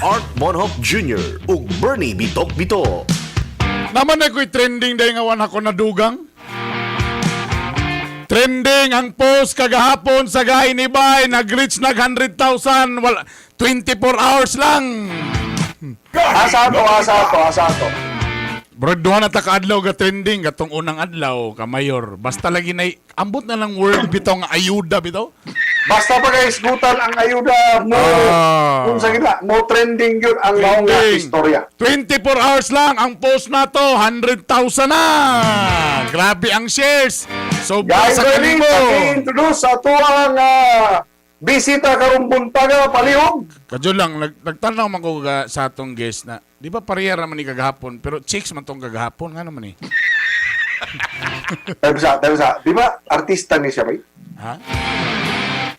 Art Monhop Jr. ug Bernie Bitok Bito. Naman na ko'y trending dahil nga wan ako nadugang. Trending ang post kagahapon sa gahi ni Bay. Nag-reach nag 100,000. 24 hours lang. Asa to. Bro, doon na taka-adlaw ka trending. Katong unang adlaw ka mayor. Basta lagi na ambot na lang word bitaw nga ayuda bitaw. Basta pa guys, gutan ang ayuda mo. Kung sa gina, mo trending yun ang maong nga istorya. 24 hours lang ang post na to. 100,000 na. Grabe ang shares. So, Guys, sa Bernie, kalibo. pag-introduce sa tuwang bisita karong buntaga palihog. Kadyo lang, nagtanaw man ko sa atong guest na, di ba pareha naman ni kagahapon, pero chicks man tong kagahapon, nga naman eh. Tayo sa. Di ba, artista ni siya, bay? Ha?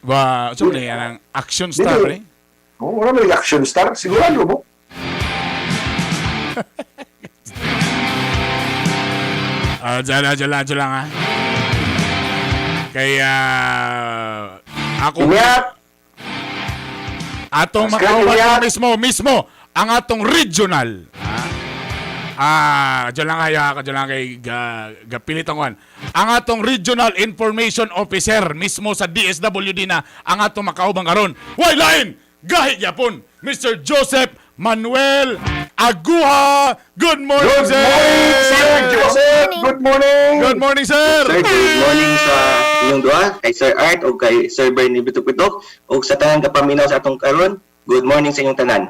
Ba, so na yan ang action star, Dili. eh. Oo, wala may action star. Sigurado mo. Dyan lang, ha? Kaya, ako, Ingat. atong Mas makauban kanya- mismo, ang atong regional, dyan lang kay gapilit ang one. Ang atong Regional Information Officer mismo sa DSWD na ang atong makaubang karon. Why line? Gahi yapon, Mr. Joseph Manuel Aguha. Good morning, Good sir. morning, Sir Joseph. Good morning. Good morning, sir. Sir, good morning sa inyong duha, kay Sir Art o kay Sir Bernie Bitok-Bitok o sa tanan kapaminaw sa atong karon. Good morning sa inyong tanan.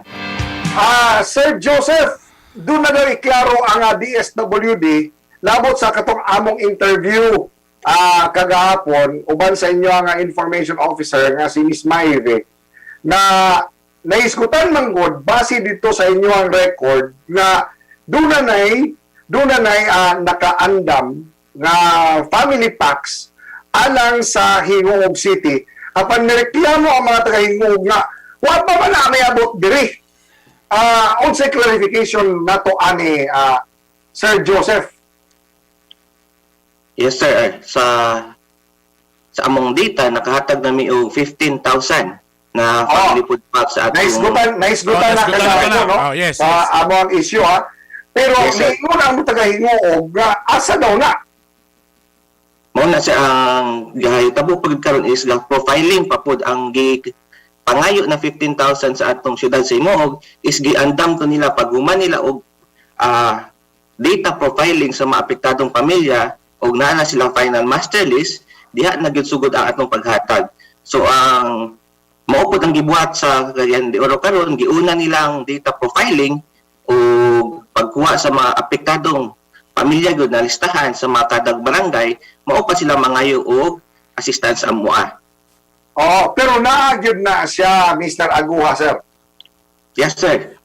Sir Joseph, doon na daw iklaro ang DSWD labot sa katong among interview kagahapon uban sa inyo ang information officer nga si Miss Mayre na naisgutan man gud base dito sa inyo ang record nga doon na nakaandam nga family packs alang sa Hingog City apan nireklamo ang mga taga Hingog nga wa pa man na may abot diri. Unsay clarification nato ani Sir Joseph? Yes sir, sa among data nakahatag nami og 15,000 na family food packs sa atong Naisgutan na kaya no? Oh, yes, Sa yes. among issue ha. Pero Yes, sir. ningon ang taga-Hingog nga asa daw na? mao na siya ang gahitabo pagid karon is lang profiling pa pud ang pangayo na 15,000 sa atong syudad sa Hingog is giandam ko nila paghuman nila og data profiling sa mga apektadong pamilya og naa na silang final master list diha na gyud sugod ang atong paghatag. So ang maupod ang gibuhat sa Cagayan de Oro karon giuna nilang data profiling o pagkuha sa mga apektadong pamilya gyud na listahan sa mga kadag barangay mao pa sila mangayo og assistance sa MOA. Pero naagyod na siya Mr. Aguha, sir. Yes sir.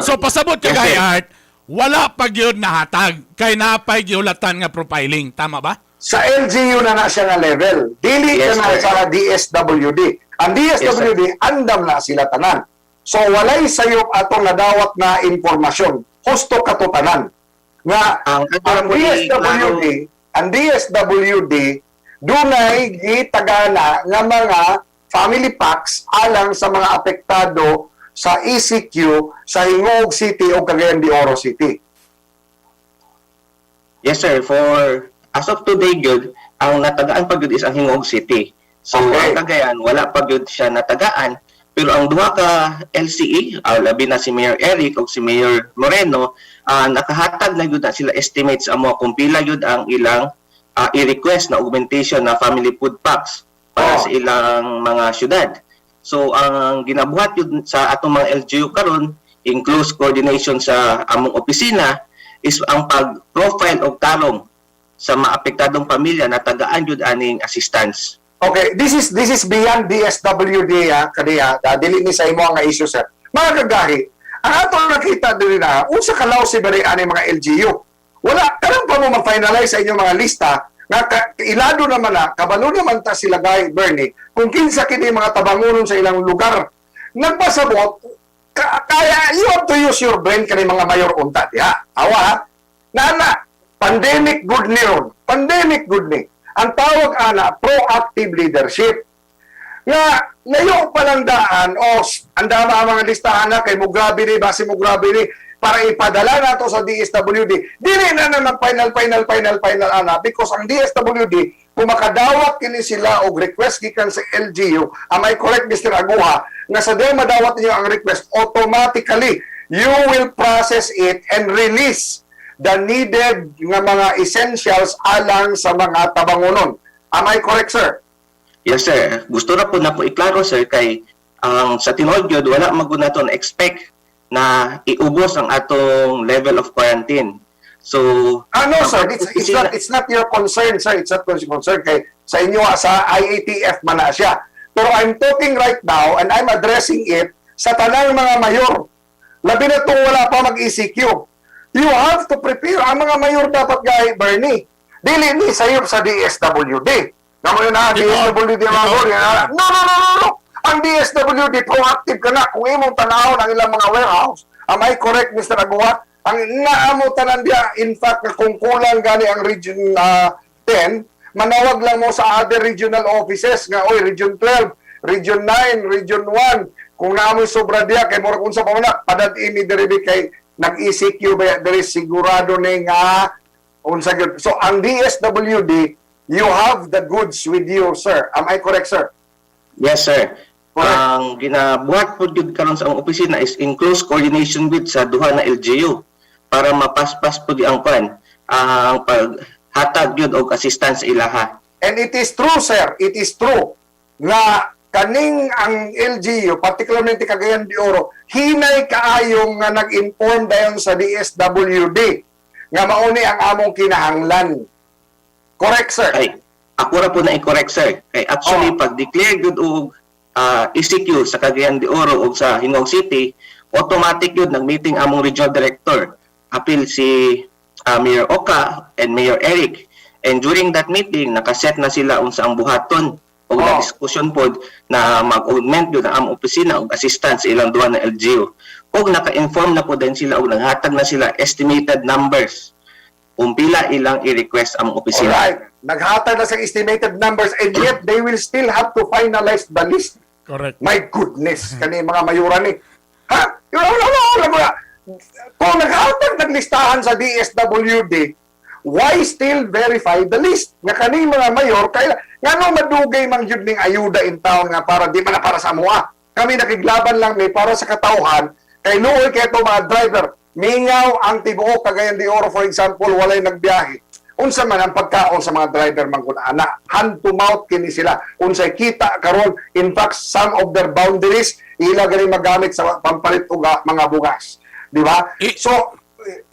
So pasabot kay Yes, Gahi sir. Art, wala pa gyud nahatag kay napay giulatan nga profiling, tama ba? Sa LGU na siya nga level. Dili Yes, na sir. sa DSWD. Ang DSWD, andam na sila tanan. So, walay sayop atong nadawat na informasyon. Husto katutanan. Nga, ang DSWD, dunay gitagana nga mga family packs alang sa mga apektado sa ECQ sa Hingog City o Cagayan de Oro City. Yes sir, for as of today gyud ang natagaan pa gyud is ang Hingog City. So Okay. ang Cagayan wala pa gyud siya natagaan pero ang duha ka LCE, labi na si Mayor Eric o si Mayor Moreno, nakahatag na gyud na sila estimates amo kung pila gyud ang ilang i-request na augmentation na family food packs para sa ilang mga syudad. So ang ginabuhat yun sa atong mga LGU karon in close coordination sa among opisina is ang pag-profile og tarong sa mga apektadong pamilya na tagaan yun aning assistance. Okay, this is beyond DSWD kaniya, dili ni sa imo nga issue sir. Mga kagahi, ang atong nakita diri na unsa kalaw si bari ani mga LGU. Wala karon pa mo ma-finalize sa inyong mga lista nga ilado naman na kabalo naman ta sila Guy Bernie kung kinsa kini mga tabangonon sa ilang lugar. Nagpasabot kaya you have to use your brain kani mga mayor unta diha. Awa nana pandemic good ni ron. Pandemic good ni. Ang tawag ana proactive leadership. Nga layo pa lang daan, ang dama ang mga listahan na kay Mugrabe ni, base Mugrabe ni, para ipadala na to sa DSWD. Dili na naman final, ana, because ang DSWD, kung makadawat kini sila og request gikan sa LGU, am I correct, Mr. Aguha, na sa day madawat niyo ang request, automatically, you will process it and release the needed nga mga essentials alang sa mga tabangonon. Am I correct, sir? Yes, sir. Gusto na po iklaro, sir, kay ang sa tinuod yun, wala magunaton expect na iubos ang atong level of quarantine. So, Sir, it's not your concern, sir. It's not your concern kay sa inyo sa IATF man na siya. Pero I'm talking right now and I'm addressing it sa tanang mga mayor. Labi na itong wala pa mag-ECQ. You have to prepare. Ang mga mayor dapat gaya, Bernie. Dili ni sayop sa DSWD. Naman na, DSWD mga mayor. No. Ang DSWD, proactive ka na. Kung imong tanahon ang ilang mga warehouse, am I correct, Mr. Aguat? Ang naamutan dia, in fact, kung kulang gani ang Region 10, manawag lang mo sa other regional offices nga, Region 12, Region 9, Region 1, kung naamoy sobra dia, kay mura kung sa pamana, padad ini diribi kay nag-ECQ ba, there is sigurado na nga, unsa gyud. So, ang DSWD, you have the goods with you, sir. Am I correct, sir? yes, sir. Correct. Ang ginabuhat po yun karon sa ang opisina is in close coordination with sa duha na LGU para mapaspas po di ang kwan ang paghatag yun og assistance sa ilaha. And it is true, sir. It is true nga kaning ang LGU, particularly Cagayan de Oro, hinay kaayong nga nag-inform dayon sa DSWD nga mauni ang among kinahanglan. Correct, sir? Ay, ako ra po na i-correct, sir. Kay actually, pag-declare yun og ECQ sa Cagayan de Oro o sa Hingog City, automatic yun nag-meeting among regional director. Apil si Mayor Oka and Mayor Eric. And during that meeting, nakaset na sila unsa ang buhaton o na diskusyon pod na mag-augment yun ang among opisina o assistance sa ilang duha na LGU. O naka-inform na po din sila o nanghatag na sila estimated numbers kung pila ilang i-request ang opisina. Alright. Naghatag na sa estimated numbers and yet they will still have to finalize the list. Correct. My goodness, kani mga mayura ni. Ha? Wala. Kung naghatag ng listahan sa DSWD, why still verify the list? Nga kani mga mayor, kaya nga no madugay mang yun ning ayuda in town nga para di man na para sa mua. Kami nakiglaban lang ni para sa katauhan, kay luoy kay ito mga driver. Mingaw ang tibuok Cagayan de Oro, for example, walay nagbiyahe. Unsa man ang pagkaon sa mga driver man kun ana, hand to mouth kini sila. Unsay kita karon, in fact some of their boundaries ila gani magamit sa pampalit og mga bugas. Di ba? So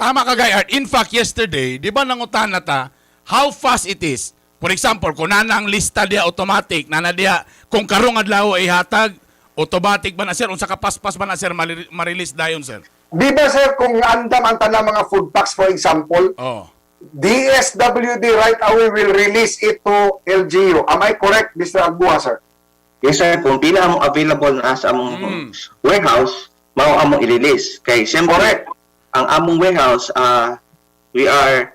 Tama ka, Guy Art. In fact, yesterday, di ba nangutan na ta, how fast it is? For example, kung nana ang lista dia automatic, nana dia, kung karong adlaw ay hatag, automatic ba na, sir? Unsa kapaspas ba na, sir, ma-release dayon, sir? di ba sir, kung andam ang tanang mga food packs, for example, Oh. DSWD right away will release it to LGU. Am I correct, Mr. Aguha, sir? Yes, sir. Kung pila among available na sa among warehouse, mao among i-release. Kay siyempre, Correct. ang among warehouse, we are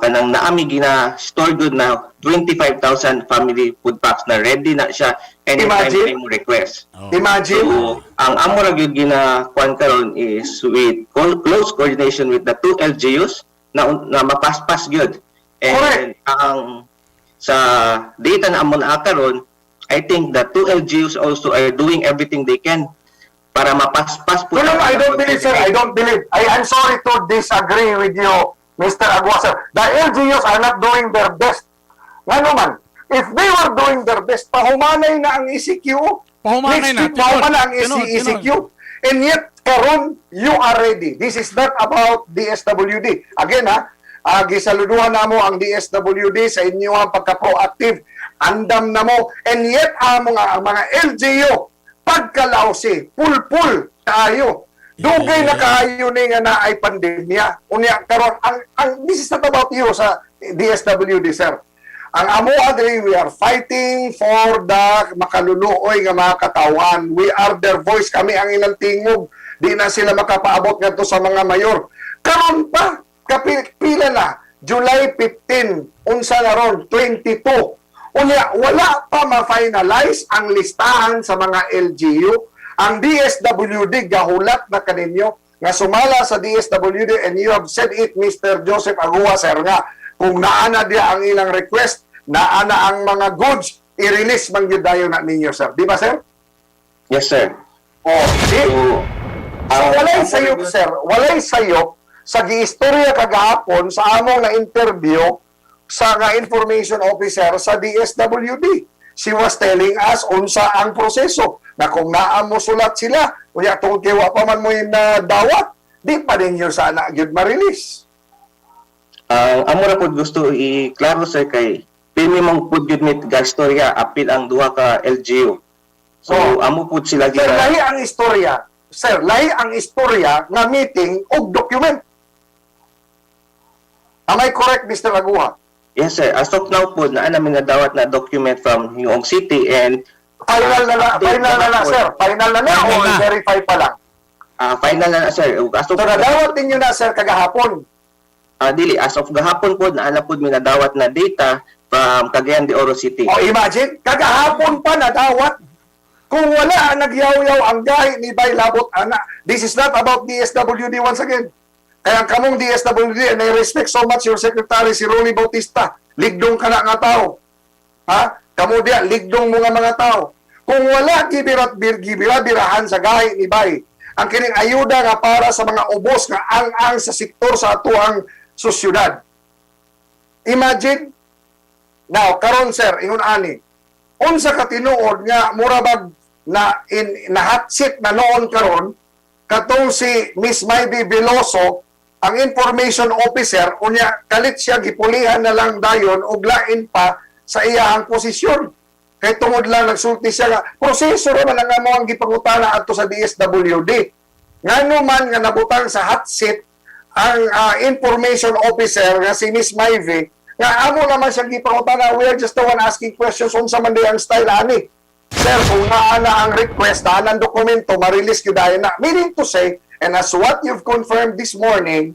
kanang naami gina-store good na 25,000 family food packs na ready na siya anytime Imagine. kayo mo request. Oh. Imagine. So, ang amo ra gyud gina-kuan karon is with close coordination with the two LGUs na mapaspas gyud. And Correct. ang sa data na amo na karon, I think the two LGUs also are doing everything they can para mapaspas po. No, I don't believe, sir. I don't believe. I'm sorry to disagree with you, Mr. Aguha, sir. The LGUs are not doing their best. Nga naman, if they were doing their best, pahumanay na ang ECQ. Pahumanay na. Next week, pahuman na ang Tinod. ECQ. And yet, karon, you are ready. This is not about DSWD. Again, gisaluduhan na mo ang DSWD sa inyo ang pagka-proactive. Andam na mo. And yet, ang mga LGU, pagkalausi, pul-pul tayo. Dugay na kayo ni nga na ay pandemya. Unya karon this is not about you sa DSWD, sir. Ang amo adri, we are fighting for the makaluluoy nga mga katawan. We are their voice, kami ang ilang tingog. Di na sila makapaabot ngadto sa mga mayor. Karon pa, pila na, July 15, unsa na ron, 22. Unya, wala pa ma-finalize ang listahan sa mga LGU. Ang DSWD gahulat na kaninyo nga sumala sa DSWD, and you have said it, Mr. Joseph Agua, sir, nga kung naana dia ang ilang request, naana ang mga goods, i-release man yun dayo na ninyo, sir. Di ba, sir? Yes, sir. Oh, di? So, walay sayop, sir. Walay sayop sa giistorya kagahapon sa among na interview sa nga information officer sa DSWD. She was telling us unsa ang proseso na kung naamo sulat sila, kuya tungkol kay wa pa man mo yung dawat, di pa din yun sana gyud ma-release. Amo ra pud gusto i-klaro sir kay pili mong pud gyud mit gastorya apil ang duha ka LGU. So amo pud sila Sir, lahi ang istorya. Sir, lahi ang istorya nga meeting og document. Am I correct, Mr. Aguha? Yes sir, as of now po na namin nadawat na document from Hugong City and Final na na, sir. Final na Final o na. verify pa lang. final na sir. As So, of, nadawat ninyo na, sir, kagahapon. dili, as of gahapon po na po mi nadawat na data from Cagayan de Oro City. O imagine, kagahapon pa nadawat. Kung wala, nagyaw-yaw ang gahi ni Bay Labot, ana. This is not about DSWD once again. Kaya ang kamong DSWD, and I respect so much your secretary, si Ronnie Bautista. Ligdong ka na nga tao. Ha? Kamu diya, ligdong mga tao. Kung wala gibira-birahan sa gahi ni Bay, ang kining ayuda nga para sa mga ubos nga ang sa sektor sa atuang sosyudad. Imagine, now, karon sir, ingon ani, unsa ka tinuod nga murabag na hot seat na noon karon katong si Miss Maybe Veloso, ang information officer, unya kalit siya gipulihan na lang dayon og lain pa sa iyahang posisyon. Kay tungod lang nagsulti siya nga proseso ra man ang amo ang gipangutana adto sa DSWD. Ngano man nga nabutang sa hot seat ang information officer nga si Miss Maybe, nga amo naman siya gipangutana, we are just the one asking questions unsa man di ang style ani. Sir, kung naana ang request, naana ang dokumento, ma-release yun dahil na. Meaning to say, and as what you've confirmed this morning,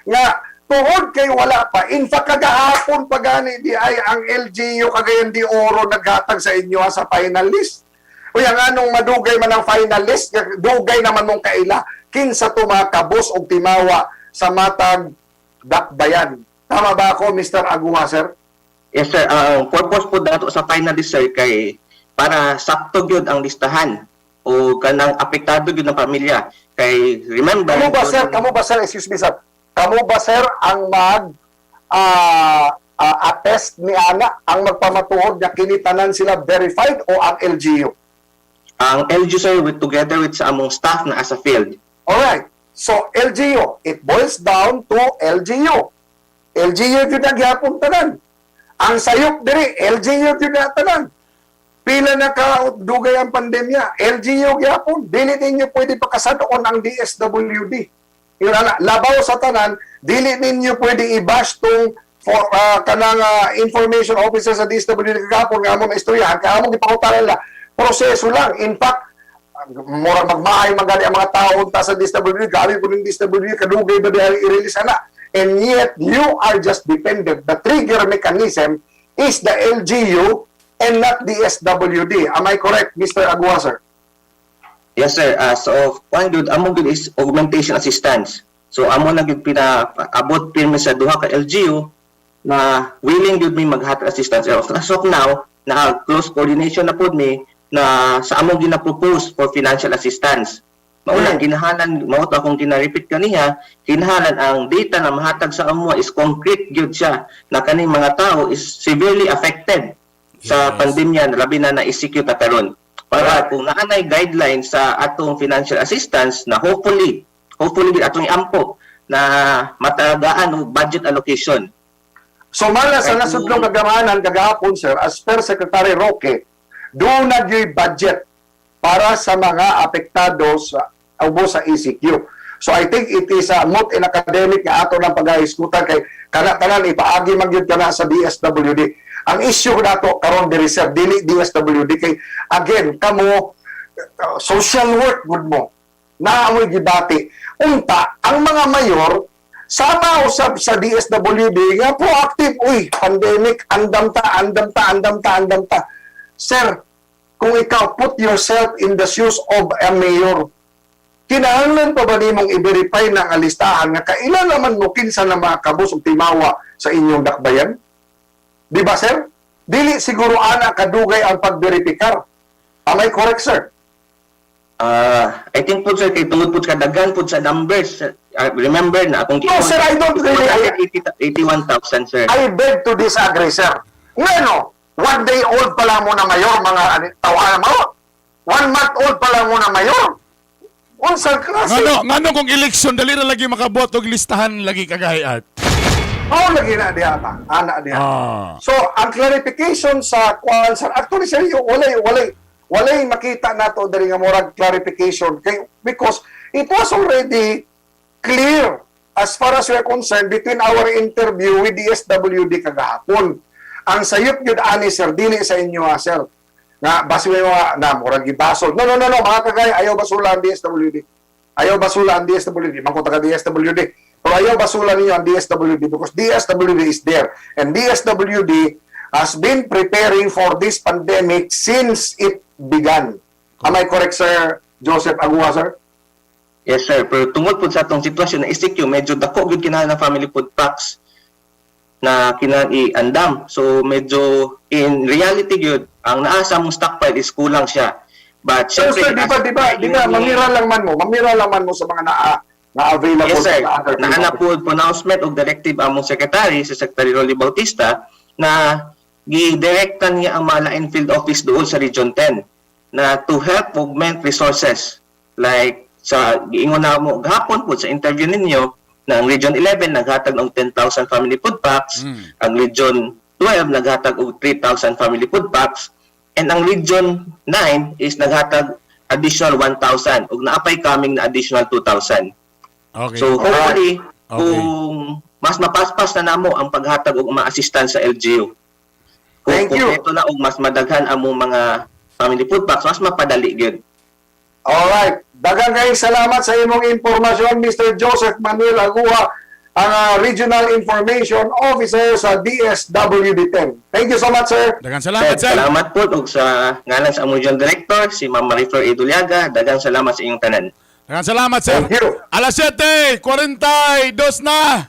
nga tuhod kay wala pa, in fact, kagahapon pa gani di ay ang LGU Cagayan de Oro naghatag sa inyo sa final list. O yan nga nung madugay man ang final list, dugay naman mong kaila, kinsa tumakabos o timawa sa matag dakbayan. Tama ba ako, Mr. Aguha, sir? Yes sir, ang purpose po dato sa final list sir kay para sakto gyud ang listahan o kanang apektado gyud ng pamilya. Kay remember Kamu ba sir, excuse me sir, kamu ba sir ang attest ni Ana, ang magpamatuhod na kinitanan sila verified o ang LGU? ang LGU sir with together with sa among staff na as a field. Alright, so LGU, it boils down to LGU. LGU yun ang gyapon tanan. Ang sayop diri, LGU yun ang tanan. Pila na ka-dugay ang pandemya. LGU gyapon. Dili ninyo pwede pakasadoon ang DSWD. Yun na, labaw sa tanan, dili ninyo pwede i-bash tong kanang information officer sa DSWD kagapon nga among istoryahan, kaya among ipakutaran la. Proseso lang. In fact, murag magmahay magali ang mga tao unta sa DSWD, galing ko ng DSWD, kadugay ba dahil i-release na. And yet, you are just dependent. The trigger mechanism is the LGU and not the SWD. Am I correct, Mr. Agua, sir? Yes sir, so one good among good is augmentation assistance. So amo na gyud pinaabot pirmi sa duha ka LGU na willing gyud mi maghatag assistance. As of now, na close coordination na pud mi na sa among gina-propose for financial assistance. Mauna kinahanglan mao to akong gina-repeat kaniya, kinahanglan ang data na mahatag sa amo is concrete gyud siya na kaning mga tao is severely affected sa pandemya na labi na na-execute na karon. Para kung naanay guidelines sa atong financial assistance na hopefully atong iampo na matagaan og budget allocation. So mala sa nasudlong kagamanan kagahapon, sir, as per Secretary Roque, doon na yung budget para sa mga apektado sa ubos sa ECQ. So I think it is not in academic nga ato ng pag-aiskutan kay kana-tanan ipaagi man gyud kana sa DSWD. Ang issue nato karon diri sir dili DSWD kay again kamo social work good mo na amoy gibati unta ang mga mayor Sama usab sa DSWD nga proactive, uy, pandemic, andam ta. Sir, kung ikaw put yourself in the shoes of a mayor, kinahanglan pa ba nimong i-verify na ang listahan nga kailan naman mo kinsa na makabus o timawa sa inyong dakbayan? Di ba, sir? Dili siguro ana kadugay ang pagberipikar. Am I correct, sir? I think po sir, kay tungod po sa daghan po sa numbers. Remember na akong No, sir, I don't really- 81,000 sir. I beg to disagree, sir. Ngano, 1 day old pa lang mo na mayor, mga tawanan mo. 1 month old pa lang mo na mayor. Unsang klase? Ngano kung election dali na lagi makabot og listahan lagi kagayat. Oo, lagi na diha ta. Ana diha. Ah. So, ang clarification sa kwan, sir, actually, sir, yung walay makita nato dali nga murag clarification kay because it was already clear as far as we are concerned between our interview with DSWD kagahapon. Ang sayop yun ani, sir, dili sa inyo, sir. Na basi mo na murag gibasol. No, mga kagay, ayaw basula ang DSWD. Ayaw basula ang DSWD. Mangko taga DSWD. Pero ayaw basula ninyo ang DSWD because DSWD is there. And DSWD has been preparing for this pandemic since it began. Am I correct, Sir Joseph Agua, sir? Yes sir, pero tungod po sa atong sitwasyon na ICQ, medyo dako gyud kinahanglan ng family food packs na kinahanglan i-andam. So medyo in reality gyud ang naa sa mong stockpile is kulang siya. But Sir, syempre, di ba, mamira lang man mo sa mga na-available yes sir, sa other naana people. po pronouncement of directive among secretary, si Secretary Rolly Bautista, na gidirektan niya ang Malain Field Office doon sa Region 10 na to help augment resources. Like, sa giingon na mo gahapon po sa interview ninyo na ang Region 11 naghatag ng 10,000 family food packs, ang Region 12 naghatag og 3,000 family food packs, and ang Region 9 is naghatag additional 1,000 ug naapay coming na additional 2,000. Okay. So hopefully, Okay. kung mas mapaspas na namo ang paghatag og mga assistance sa LGU. Thank you. Ito na og mas madaghan among mga family food packs, mas mapadali gyud. Alright. Daghang kayong salamat sa imong impormasyon, Mr. Joseph Manuel Agua, ang Regional Information Officer sa DSWD-10. Thank you so much, sir. Daghang salamat, sir. Salamat po og sa ngalan sa among Regional Director si Ma'am Mariflor Iduliaga. Daghang salamat sa inyong tanan. Daghang salamat, sir. Thank you. Alas 7:42 na.